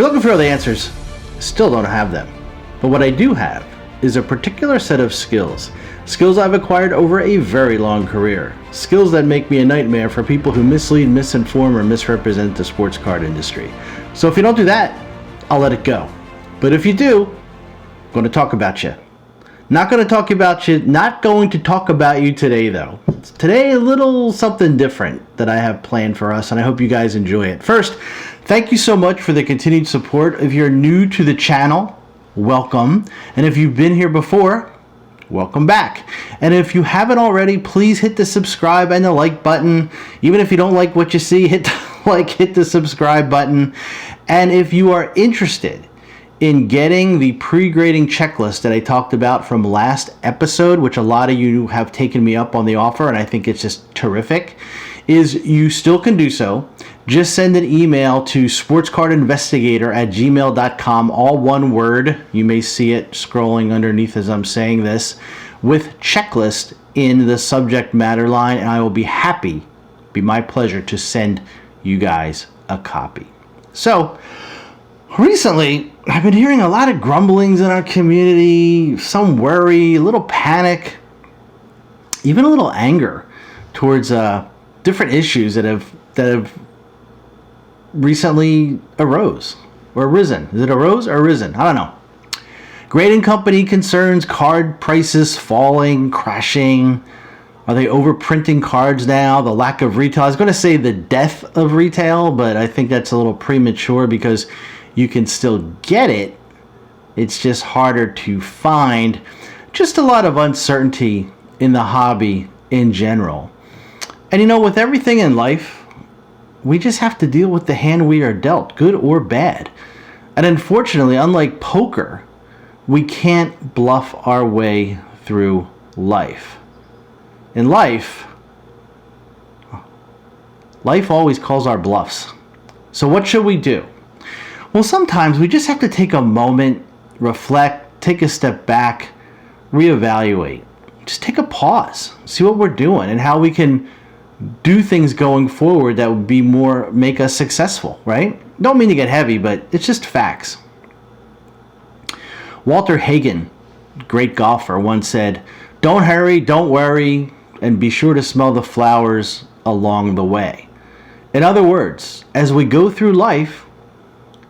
you're looking for all the answers, still don't have them. But what I do have is a particular set of skills. Skills I've acquired over a very long career. Skills that make me a nightmare for people who mislead, misinform, or misrepresent the sports card industry. So if you don't do that, I'll let it go. But if you do, I'm going to talk about you. Not going to talk about you, not going to talk about you today though. Today a little something different that I have planned for us, and I hope you guys enjoy it. First, thank you so much for the continued support. If you're new to the channel, welcome. And if you've been here before, welcome back. And if you haven't already, please hit the subscribe and the like button. Even if you don't like what you see, hit the like, hit the subscribe button. And if you are interested in getting the pre-grading checklist that I talked about from last episode, which a lot of you have taken me up on the offer, and I think it's just terrific, is you still can do so. Just send an email to sportscardinvestigator@gmail.com, all one word. You may see it scrolling underneath as I'm saying this, with checklist in the subject matter line, and I will be happy, be my pleasure to send you guys a copy. So, recently, I've been hearing a lot of grumblings in our community, some worry, a little panic, even a little anger towards different issues that have recently arisen. Is it arose or arisen? I don't know. Grading company concerns, card prices falling, crashing. Are they overprinting cards now? The lack of retail. I was going to say the death of retail, but I think that's a little premature because you can still get it. It's just harder to find. Just a lot of uncertainty in the hobby in general. And you know, with everything in life, we just have to deal with the hand we are dealt, good or bad. And unfortunately, unlike poker, we can't bluff our way through life. In life always calls our bluffs. So what should we do? Well, sometimes we just have to take a moment, reflect, take a step back, reevaluate. Just take a pause, see what we're doing and how we can do things going forward that would be make us successful, right? Don't mean to get heavy, but it's just facts. Walter Hagen, great golfer, once said, "Don't hurry, don't worry, and be sure to smell the flowers along the way." In other words, as we go through life,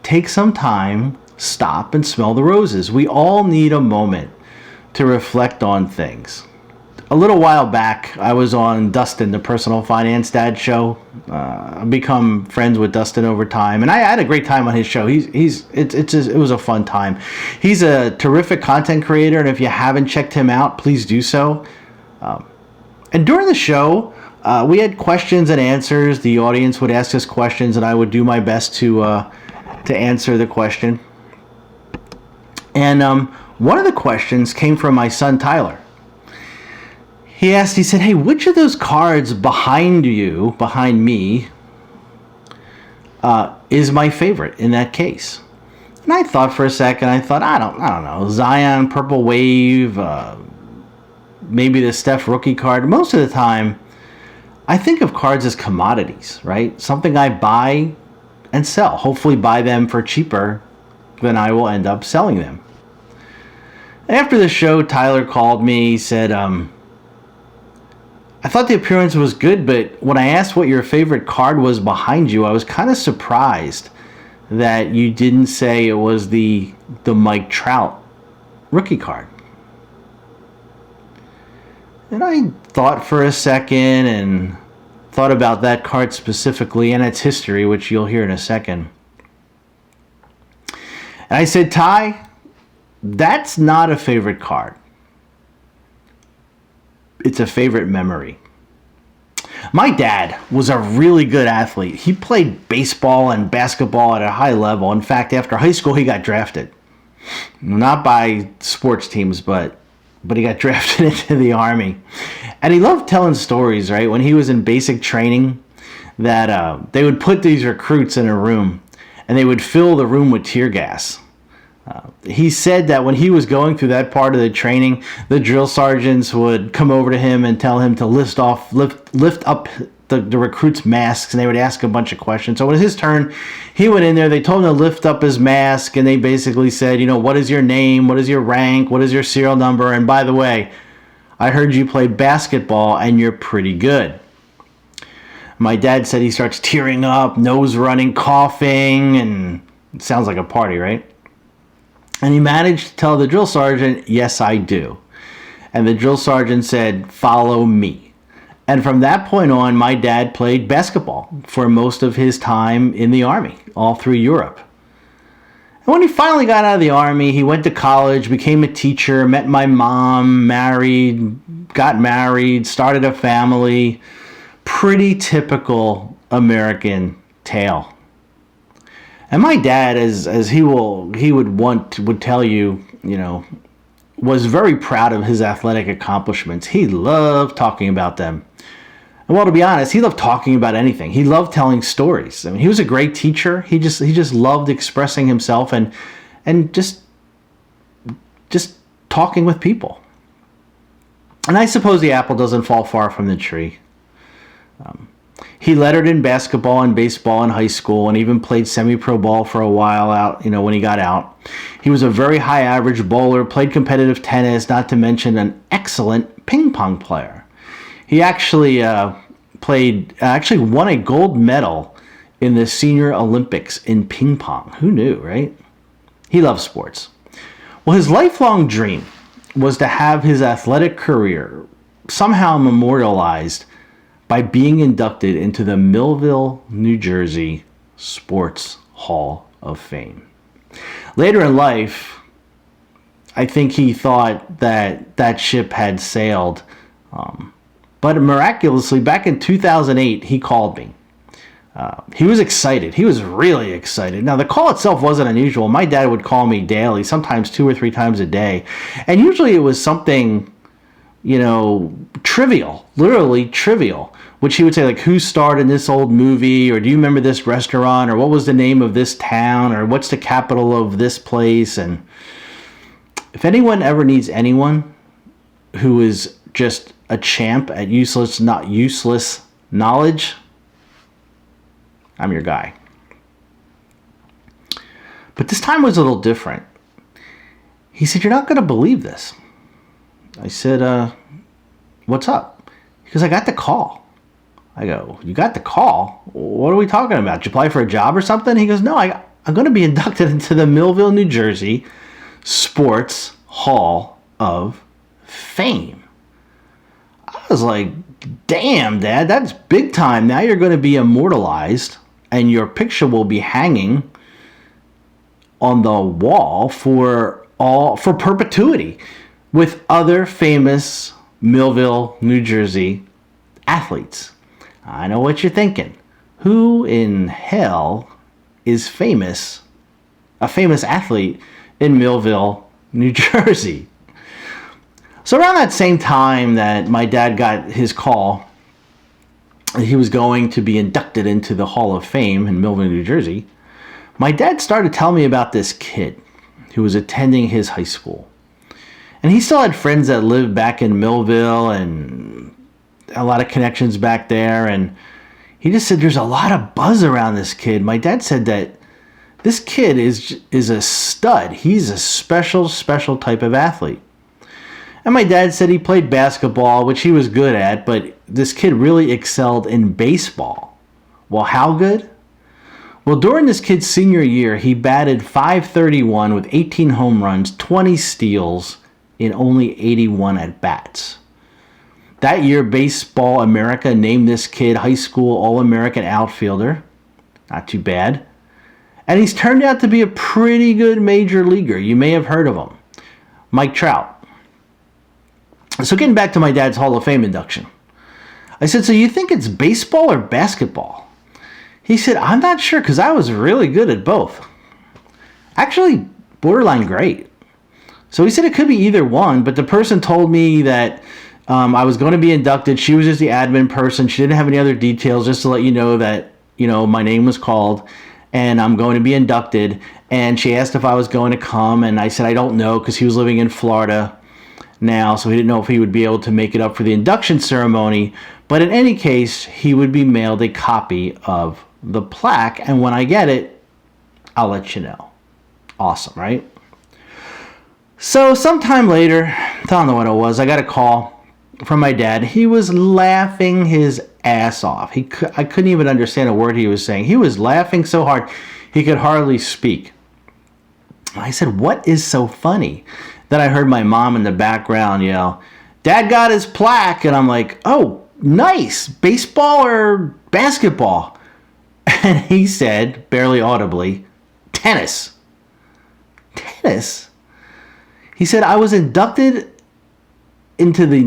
take some time, stop, and smell the roses. We all need a moment to reflect on things. A little while back, I was on Dustin, the Personal Finance Dad show. I've become friends with Dustin over time, and I had a great time on his show. It was a fun time. He's a terrific content creator, and if you haven't checked him out, please do so. And during the show, we had questions and answers. The audience would ask us questions, and I would do my best to answer the question. And one of the questions came from my son Tyler. He said, "Hey, which of those cards behind me, is my favorite in that case?" And I thought for a second. I thought, I don't know, Zion, Purple Wave, maybe the Steph rookie card. Most of the time, I think of cards as commodities, right? Something I buy and sell. Hopefully buy them for cheaper than I will end up selling them. After the show, Tyler called me. He said, "I thought the appearance was good, but when I asked what your favorite card was behind you, I was kind of surprised that you didn't say it was the Mike Trout rookie card." And I thought for a second and thought about that card specifically and its history, which you'll hear in a second. And I said, "Ty, that's not a favorite card. It's a favorite memory." My dad was a really good athlete. He played baseball and basketball at a high level. In fact, after high school, he got drafted. Not by sports teams, but he got drafted into the Army. And he loved telling stories, right? When he was in basic training, that they would put these recruits in a room, and they would fill the room with tear gas. He said that when he was going through that part of the training, the drill sergeants would come over to him and tell him to lift up the recruits' masks, and they would ask a bunch of questions. So when it was his turn, he went in there. They told him to lift up his mask, and they basically said, what is your name? What is your rank? What is your serial number? And by the way, I heard you play basketball, and you're pretty good. My dad said he starts tearing up, nose running, coughing, and it sounds like a party, right? And he managed to tell the drill sergeant, yes, I do. And the drill sergeant said, follow me. And from that point on, my dad played basketball for most of his time in the Army, all through Europe. And when he finally got out of the Army, he went to college, became a teacher, met my mom, got married, started a family. Pretty typical American tale. And my dad, as he would tell you, was very proud of his athletic accomplishments. He loved talking about them. And well, to be honest, he loved talking about anything. He loved telling stories. I mean, he was a great teacher. He just loved expressing himself and just talking with people. And I suppose the apple doesn't fall far from the tree. He lettered in basketball and baseball in high school and even played semi-pro ball for a while out, when he got out. He was a very high average bowler, played competitive tennis, not to mention an excellent ping pong player. He actually won a gold medal in the Senior Olympics in ping pong. Who knew, right? He loves sports. Well, his lifelong dream was to have his athletic career somehow memorialized by being inducted into the Millville, New Jersey Sports Hall of Fame. Later in life, I think he thought that ship had sailed. But miraculously, back in 2008, he called me. He was excited. He was really excited. Now, the call itself wasn't unusual. My dad would call me daily, sometimes 2 or 3 times a day. And usually it was something, trivial, literally trivial, which he would say, like, who starred in this old movie, or do you remember this restaurant, or what was the name of this town, or what's the capital of this place. And if anyone ever needs anyone who is just a champ at useless knowledge, I'm your guy. But this time was a little different. He said, you're not going to believe this. I said, what's up? He goes, I got the call. I go, you got the call? What are we talking about? Did you apply for a job or something? He goes, no, I'm going to be inducted into the Millville, New Jersey Sports Hall of Fame. I was like, damn, Dad, that's big time. Now you're going to be immortalized, and your picture will be hanging on the wall for perpetuity with other famous Millville, New Jersey athletes. I know what you're thinking. Who in hell is a famous athlete in Millville, New Jersey? So around that same time that my dad got his call, he was going to be inducted into the Hall of Fame in Millville, New Jersey, my dad started telling me about this kid who was attending his high school. And he still had friends that lived back in Millville and a lot of connections back there. And he just said there's a lot of buzz around this kid. My dad said that this kid is a stud. He's a special type of athlete. And my dad said he played basketball, which he was good at, but this kid really excelled in baseball. Well, how good? Well, during this kid's senior year, he batted .531 with 18 home runs, 20 steals in only 81 at-bats. That year, Baseball America named this kid high school All-American outfielder. Not too bad. And he's turned out to be a pretty good major leaguer. You may have heard of him. Mike Trout. So getting back to my dad's Hall of Fame induction. I said, so you think it's baseball or basketball? He said, I'm not sure because I was really good at both. Actually, borderline great. So he said it could be either one, but the person told me that I was going to be inducted. She was just the admin person. She didn't have any other details, just to let you know that, my name was called and I'm going to be inducted. And she asked if I was going to come, and I said I don't know because he was living in Florida. now, so he didn't know if he would be able to make it up for the induction ceremony. But in any case, he would be mailed a copy of the plaque, and when I get it, I'll let you know. Awesome, right? So sometime later, I don't know what it was, I got a call from my dad. He was laughing his ass off. I couldn't even understand a word he was saying. He was laughing so hard he could hardly speak. I said, "What is so funny?" Then I heard my mom in the background yell, "Dad got his plaque." And I'm like, "Oh, nice. Baseball or basketball?" And he said, barely audibly, "Tennis." Tennis? He said, "I was inducted into the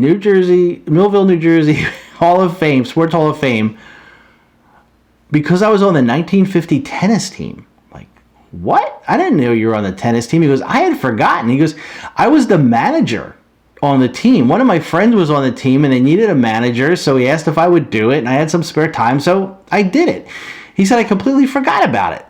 Millville, New Jersey Hall of Fame, Sports Hall of Fame, because I was on the 1950 tennis team." Like, what? I didn't know you were on the tennis team. He goes, "I had forgotten." He goes, "I was the manager on the team. One of my friends was on the team and they needed a manager, so he asked if I would do it, and I had some spare time, so I did it." He said, "I completely forgot about it."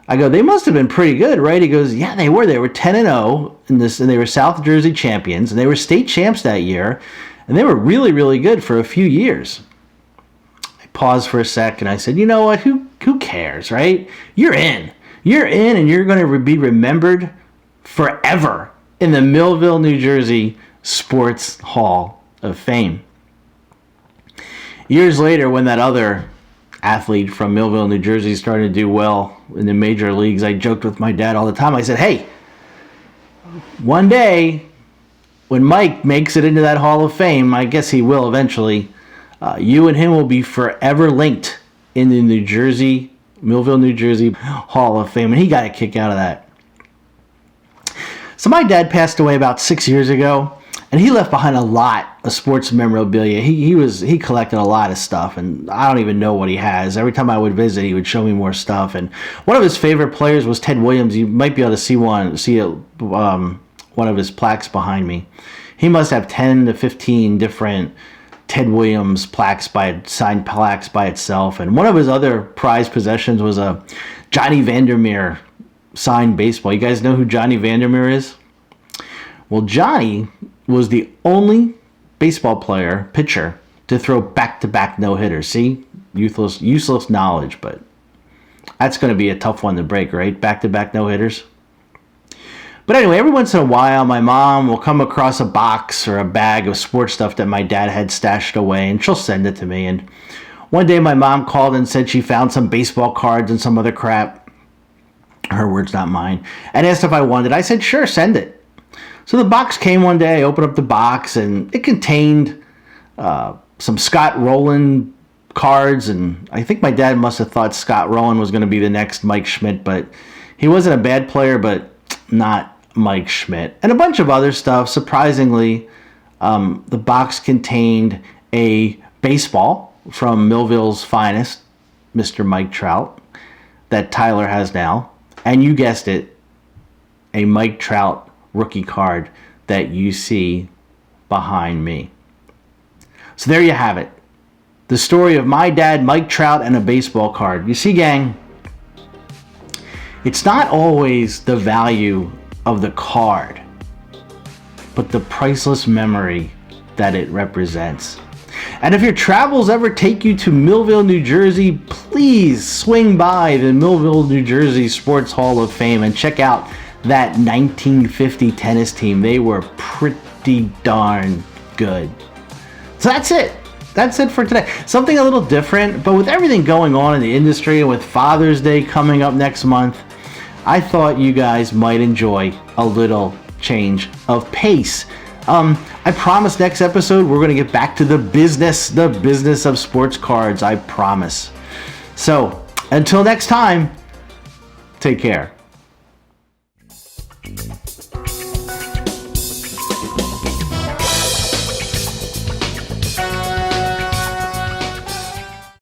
I go, "They must have been pretty good, right?" He goes, "Yeah, they were. They were 10-0 in this, and they were South Jersey champions, and they were state champs that year, and they were really, really good for a few years." I paused for a sec, and I said, "You know what? Who cares, right? You're in, and you're going to be remembered forever in the Millville, New Jersey Sports Hall of Fame." Years later, when that other athlete from Millville, New Jersey started to do well in the major leagues, I joked with my dad all the time. I said, "Hey, one day when Mike makes it into that Hall of Fame, I guess he will eventually, you and him will be forever linked in the Millville, New Jersey Hall of Fame." And he got a kick out of that. So my dad passed away about 6 years ago, and he left behind a lot of sports memorabilia. He collected a lot of stuff, and I don't even know what he has. Every time I would visit, he would show me more stuff. And one of his favorite players was Ted Williams. You might be able to see one of his plaques behind me. He must have 10 to 15 different Ted Williams signed plaques by itself. And one of his other prized possessions was a Johnny Vandermeer signed baseball. You guys know who Johnny Vandermeer is? Well, Johnny was the only baseball pitcher to throw back-to-back no-hitters. See? Useless knowledge, but that's going to be a tough one to break, right? Back-to-back no-hitters. But anyway, every once in a while, my mom will come across a box or a bag of sports stuff that my dad had stashed away, and she'll send it to me. And one day, my mom called and said she found some baseball cards and some other crap. Her words, not mine. And asked if I wanted it. I said, "Sure, send it." So the box came one day. I opened up the box, and it contained some Scott Rowland cards. And I think my dad must have thought Scott Rowland was going to be the next Mike Schmidt, but he wasn't a bad player, but not Mike Schmidt. And a bunch of other stuff. Surprisingly, the box contained a baseball from Millville's finest, Mr. Mike Trout, that Tyler has now. And you guessed it, a Mike Trout rookie card that you see behind me. So there you have it. The story of my dad, Mike Trout, and a baseball card. You see, gang, it's not always the value of the card, but the priceless memory that it represents. And if your travels ever take you to Millville, New Jersey, please swing by the Millville, New Jersey Sports Hall of Fame and check out that 1950 tennis team. They were pretty darn good. So that's it. That's it for today. Something a little different, but with everything going on in the industry and with Father's Day coming up next month, I thought you guys might enjoy a little change of pace. I promise next episode we're going to get back to the business of sports cards. I promise. So until next time, take care.